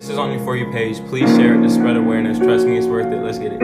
This is on your For You page. Please share it to spread awareness. Trust me, it's worth it. Let's get it.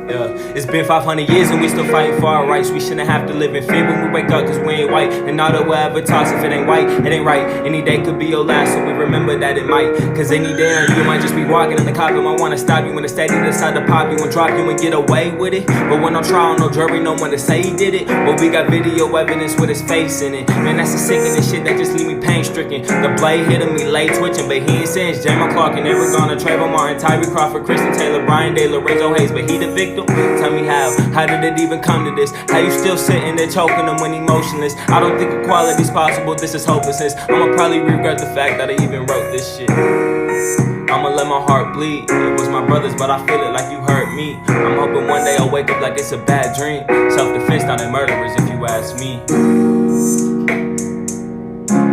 Yeah. It's been 500 years and we still fighting for our rights. We shouldn't have to live in fear when we wake up, cause we ain't white. And all that we'll ever toss, if it ain't white, it ain't right. Any day could be your last, so we remember that it might. Cause any day you might just be walking and the cop might wanna stop you when the steady decide to pop you and drop you and get away with it. But when I'm trying, no jury, no one to say he did it. But we got video evidence with his face in it. Man, that's the sickening shit that just leave me pain stricken. The blade hitting me, late twitching, but he ain't saying Jamar Clark and never gonna Trayvon Martin, Tyree Crawford, Kristen Taylor, Brian Day, Lorenzo Hayes, but he the victim. Tell me how did it even come to this? How you still sitting there choking them when emotionless? I don't think equality's possible, this is hopelessness. I'ma probably regret the fact that I even wrote this shit. I'ma let my heart bleed. It was my brother's, but I feel it like you hurt me. I'm hoping one day I'll wake up like it's a bad dream. Self-defense, not they murderers, if you ask me.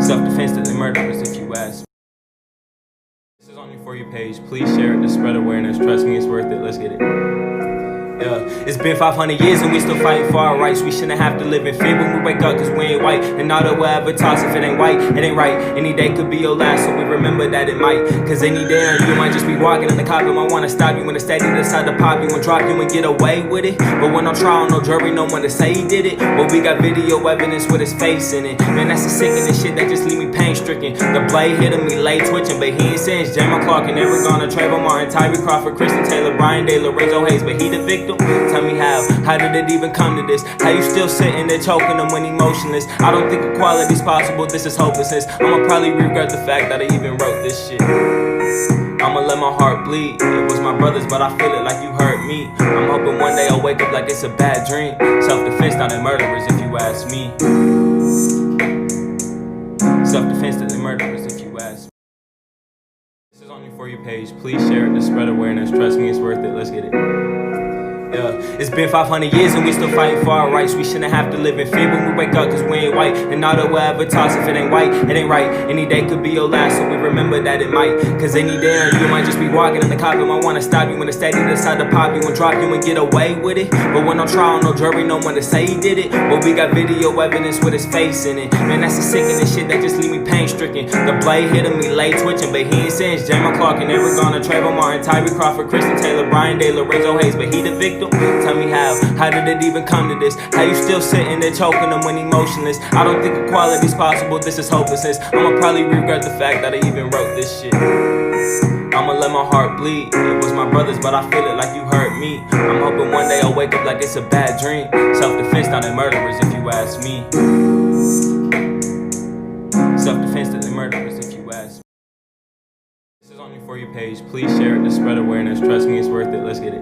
Self-defense, that they murderers, if you ask me. This is on your For You page. Please share it to spread awareness. Trust me, it's worth it. Let's get it. Yeah. It's been 500 years and we still fighting for our rights. We shouldn't have to live in fear when we wake up, cause we ain't white. And all that we'll ever toss, if it ain't white, it ain't right. Any day could be your last, so we remember that it might. Cause any day you might just be walking and the cop might wanna stop you when the steady decide to pop you and drop you and get away with it. But when I'm trying, no jury, no one to say he did it. But we got video evidence with his face in it. Man, that's the sickening shit that just leave me pain stricken. The blade hitting me, late twitching, but he ain't saying Jamar Clark and never gonna Trayvon Martin, Tyree Crawford, Kristen Taylor, Brian Day, Lorenzo Hayes, but he the victim. Tell me how did it even come to this? How you still sitting there choking them when emotionless? I don't think equality's possible, this is hopelessness. I'ma probably regret the fact that I even wrote this shit. I'ma let my heart bleed. It was my brother's, but I feel it like you hurt me. I'm hoping one day I'll wake up like it's a bad dream. Self-defense, not they murderers, if you ask me. Self-defense, that they murderers, if you ask me. This is on your For You page. Please share it to spread awareness. Trust me, it's worth it. Let's get it. Yeah. It's been 500 years and we still fighting for our rights. We shouldn't have to live in fear when we wake up, cause we ain't white. And all that we'll ever toss, if it ain't white, it ain't right. Any day could be your last, so we remember that it might. Cause any day you might just be walking and the cop might wanna stop you when the steady decide to pop you and drop you and get away with it. But when I'm trying, no jury, no one to say he did it. But we got video evidence with his face in it. Man, that's the sickening shit that just leave me pain stricken. The blade hitting me, late twitching, but he ain't saying Jamar Clark and never gonna Trayvon Martin, Tyree Crawford, Kristen Taylor, Brian Day, Lorenzo Hayes, but he the victim. Tell me how did it even come to this? How you still sitting there choking them when emotionless? I don't think equality's possible, this is hopelessness. I'ma probably regret the fact that I even wrote this shit. I'ma let my heart bleed. It was my brother's, but I feel it like you hurt me. I'm hoping one day I'll wake up like it's a bad dream. Self-defense, not they murderers, if you ask me. Self-defense, that they murderers, if you ask me. This is on your For You page. Please share it to spread awareness. Trust me, it's worth it. Let's get it.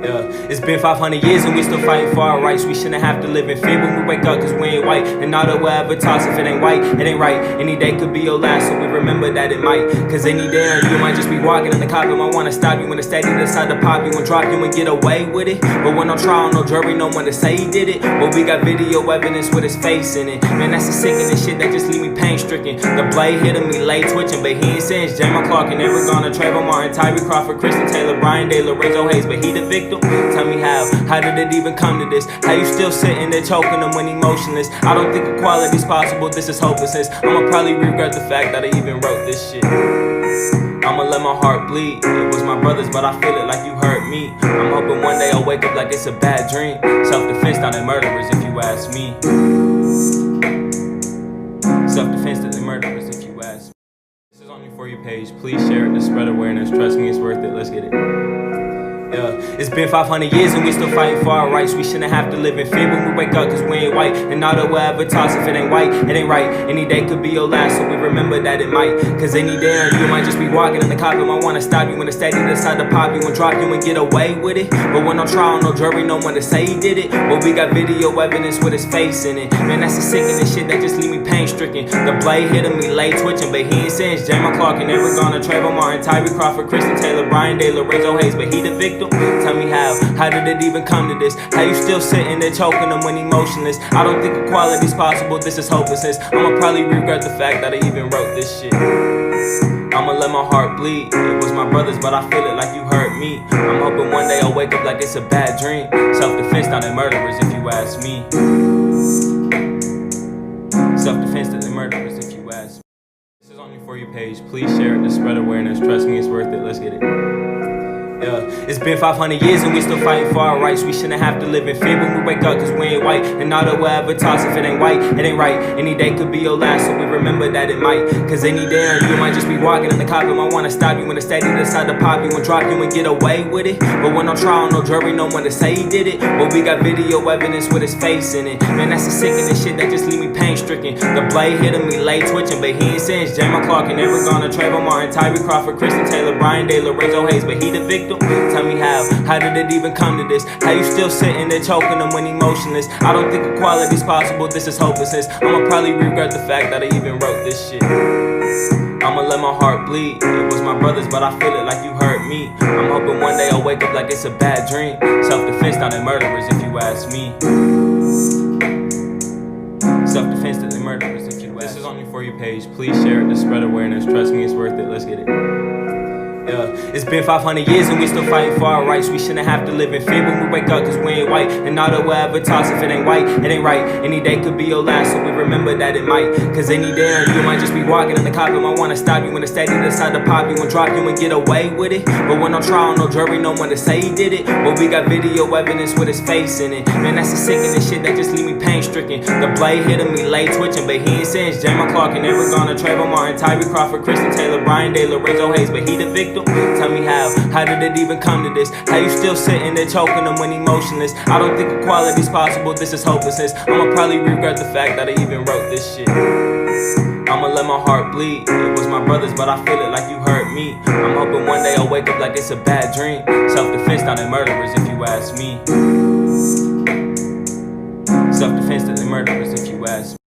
Yeah. It's been 500 years and we still fighting for our rights. We shouldn't have to live in fear when we wake up, cause we ain't white. And all that we'll ever toss, if it ain't white, it ain't right. Any day could be your last, so we remember that it might. Cause any day you might just be walking and the cop might wanna stop you when the steady decide to pop you and drop you and get away with it. But when I'm trying, no jury, no one to say he did it. But we got video evidence with his face in it. Man, that's the sickening shit that just leave me pain stricken. The blade hitting me, late twitching, but he ain't saying Jamar Clark and never gonna Trayvon Martin, Tyree Crawford, Kristen Taylor, Brian Day, Lorenzo Hayes, but he the victim. Tell me how did it even come to this? How you still sitting there choking them when emotionless? I don't think equality's possible, this is hopelessness. I'ma probably regret the fact that I even wrote this shit. I'ma let my heart bleed. It was my brother's, but I feel it like you hurt me. I'm hoping one day I'll wake up like it's a bad dream. Self-defense, not they murderers, if you ask me. Self-defense, that they murderers, if you ask me. This is on your For You page. Please share it to spread awareness. Trust me, it's worth it. Let's get it. Yeah. It's been 500 years and we still fighting for our rights. We shouldn't have to live in fear when we wake up, cause we ain't white. And all that we'll ever toss, if it ain't white, it ain't right. Any day could be your last, so we remember that it might. Cause any day you might just be walking and the cop might wanna stop you when the steady decide to pop you and drop you and get away with it. But when I'm trying, no jury, no one to say he did it. But we got video evidence with his face in it. Man, that's the sickening shit that just leave me pain stricken. The blade hitting me, late twitching, but he ain't saying Jamar Clark and never gonna Trayvon Martin, Tyree Crawford, Kristen Taylor, Brian Day, Lorenzo Hayes, but he the victim. Tell me how did it even come to this? How you still sitting there choking them when emotionless? I don't think equality's possible, this is hopelessness. I'ma probably regret the fact that I even wrote this shit. I'ma let my heart bleed. It was my brother's, but I feel it like you hurt me. I'm hoping one day I'll wake up like it's a bad dream. Self-defense, not they murderers, if you ask me. Self-defense, that they murderers, if you ask me. This is on your For You page. please share it to spread awareness. Trust me, it's worth it. Let's get it. Yeah. It's been 500 years and we still fighting for our rights. We shouldn't have to live in fear when we wake up, cause we ain't white. And all that we'll ever toss, if it ain't white, it ain't right. Any day could be your last, so we remember that it might. Cause any day you might just be walking and the cop might wanna stop you when the steady decide to pop you and drop you and get away with it. But when on trial, no jury, no one to say he did it. But we got video evidence with his face in it. Man, that's the sickening shit that just leave me pain stricken. The blade hitting me late twitching, but he ain't since Jamar Clark and never gonna Trayvon Martin, Tyree Crawford, Kristen Taylor, Brian Day, Lorenzo Hayes, but he the victim. Tell me how did it even come to this? How you still sitting there choking them when emotionless? I don't think equality's possible, this is hopelessness. I'ma probably regret the fact that I even wrote this shit. I'ma let my heart bleed. It was my brother's, but I feel it like you hurt me. I'm hoping one day I'll wake up like it's a bad dream. Self-defense, not they murderers, if you ask me. Self-defense, that they murderers, if you ask me. This is on your For You page. Please share it to spread awareness. Trust me, it's worth it. Let's get it. Yeah. It's been 500 years and we still fighting for our rights. We shouldn't have to live in fear when we wake up, cause we ain't white. And all that we'll ever toss, if it ain't white, it ain't right. Any day could be your last, so we remember that it might. Cause any day you might just be walking and the cop might wanna stop you when the steady decide to pop you and drop you and get away with it. But when on trial, no jury, no one to say he did it. But we got video evidence with his face in it. Man, that's the sickening shit that just leave me pain stricken. The blade hitting me late twitching, but he ain't since Jamar Clark and never gonna Trayvon Martin, Tyree Crawford, Kristen Taylor, Brian Day, Lorenzo Hayes, but he the victim. Tell me how did it even come to this? How you still sitting there choking them when emotionless? I don't think equality's possible, this is hopelessness. I'ma probably regret the fact that I even wrote this shit. I'ma let my heart bleed. It was my brother's, but I feel it like you hurt me. I'm hoping one day I'll wake up like it's a bad dream. Self-defense, not they murderers, if you ask me. Self-defense, that they murderers, if you ask me.